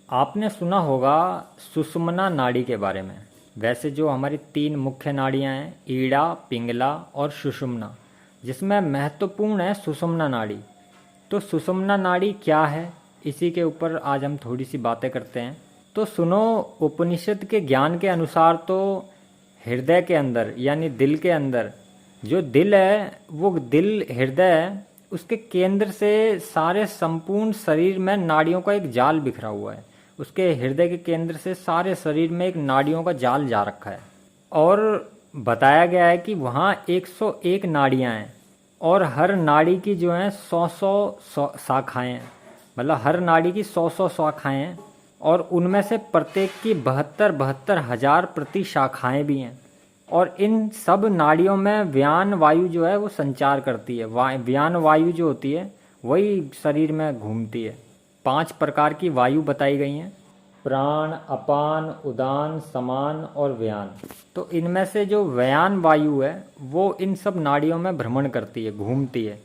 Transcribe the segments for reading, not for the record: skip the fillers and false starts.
आपने सुना होगा सुषुम्ना नाड़ी के बारे में। वैसे जो हमारी तीन मुख्य नाड़ियां हैं, ईड़ा, पिंगला और सुषुम्ना, जिसमें महत्वपूर्ण है सुषुम्ना नाड़ी। तो सुषुम्ना नाड़ी क्या है, इसी के ऊपर आज हम थोड़ी सी बातें करते हैं। तो सुनो, उपनिषद के ज्ञान के अनुसार तो हृदय के अंदर यानी दिल के अंदर, जो दिल है वो दिल हृदय है, उसके केंद्र से सारे संपूर्ण शरीर में नाड़ियों का एक जाल बिखरा हुआ है। उसके हृदय के केंद्र से सारे शरीर में एक नाड़ियों का जाल जा रखा है। और बताया गया है कि वहाँ 101 नाड़ियाँ हैं और हर नाड़ी की जो हैं 100 शाखाएँ हैं। मतलब हर नाड़ी की 100 शाखाएँ हैं और उनमें से प्रत्येक की 72 हजार प्रति शाखाएँ भी हैं। और इन सब नाड़ियों में व्यान वायु जो है वो संचार करती है। व्यान वायु जो होती है वही शरीर में घूमती है। 5 प्रकार की वायु बताई गई हैं: प्राण, अपान, उदान, समान और व्यान। तो इनमें से जो व्यान वायु है वो इन सब नाड़ियों में भ्रमण करती है, घूमती है।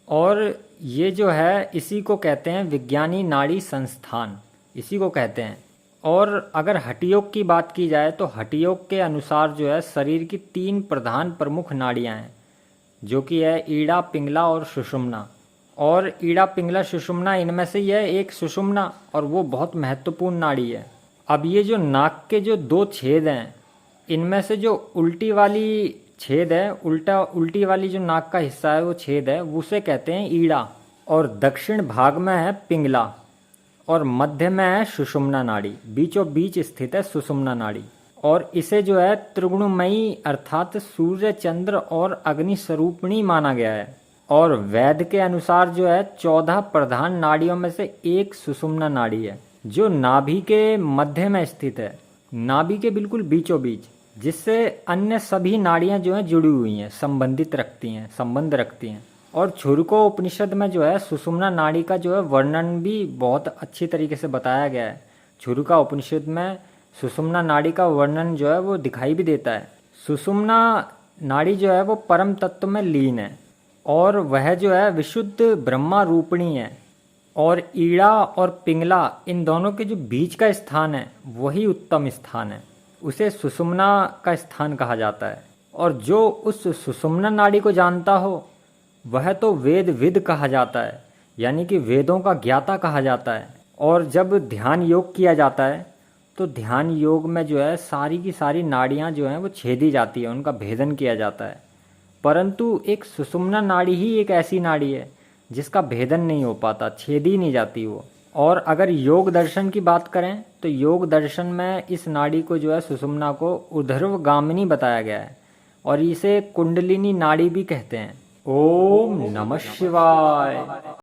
और ये जो है इसी को कहते हैं विज्ञानी नाड़ी संस्थान, इसी को कहते हैं। और अगर हठयोग की बात की जाए तो हठयोग के अनुसार जो है शरीर की 3 प्रधान प्रमुख नाड़ियां हैं, जो कि है ईड़ा, पिंगला और सुषुम्ना। और ईड़ा, पिंगला, सुषुम्ना, इनमें से यह एक सुषुम्ना, और वो बहुत महत्वपूर्ण नाड़ी है। अब ये जो नाक के जो 2 छेद हैं, इनमें से जो उल्टी वाली छेद है, उल्टी वाली जो नाक का हिस्सा है वो छेद है, उसे कहते हैं ईड़ा। और दक्षिण भाग में है पिंगला और मध्य में है सुषुम्ना नाड़ी। बीचों बीच स्थित है सुषुम्ना नाड़ी। और इसे जो है त्रिगुणमयी अर्थात सूर्य, चंद्र और अग्नि स्वरूपिणी माना गया है। और वैद के अनुसार जो है 14 प्रधान नाड़ियों में से एक सुषुम्ना नाड़ी है, जो नाभि के मध्य में स्थित है, नाभि के बिल्कुल बीचों बीच, जिससे अन्य सभी नाड़ियां जो हैं जुड़ी हुई हैं, संबंध रखती हैं। और छुरको उपनिषद में जो है सुषुम्ना नाड़ी का जो है वर्णन भी बहुत अच्छी तरीके से बताया गया है। छुरका उपनिषद में सुषुम्ना नाड़ी का वर्णन जो है वो दिखाई भी देता है। सुषुम्ना नाड़ी जो है वो परम तत्व में लीन है और वह जो है विशुद्ध ब्रह्मा रूपिणी है। और ईड़ा और पिंगला, इन दोनों के जो बीच का स्थान है वही उत्तम स्थान है, उसे सुषुम्ना का स्थान कहा जाता है। और जो उस सुषुम्ना नाड़ी को जानता हो वह तो वेद विद कहा जाता है, यानी कि वेदों का ज्ञाता कहा जाता है। और जब ध्यान योग किया जाता है तो ध्यान योग में जो है सारी की सारी नाड़ियां जो हैं वो छेदी जाती है, उनका भेदन किया जाता है। परंतु एक सुषुम्ना नाड़ी ही एक ऐसी नाड़ी है जिसका भेदन नहीं हो पाता, छेदी नहीं जाती वो। और अगर योग दर्शन की बात करें तो योग दर्शन में इस नाड़ी को जो है सुषुम्ना को ऊर्ध्वगामिनी बताया गया है और इसे कुंडलिनी नाड़ी भी कहते हैं। ओम नमः शिवाय।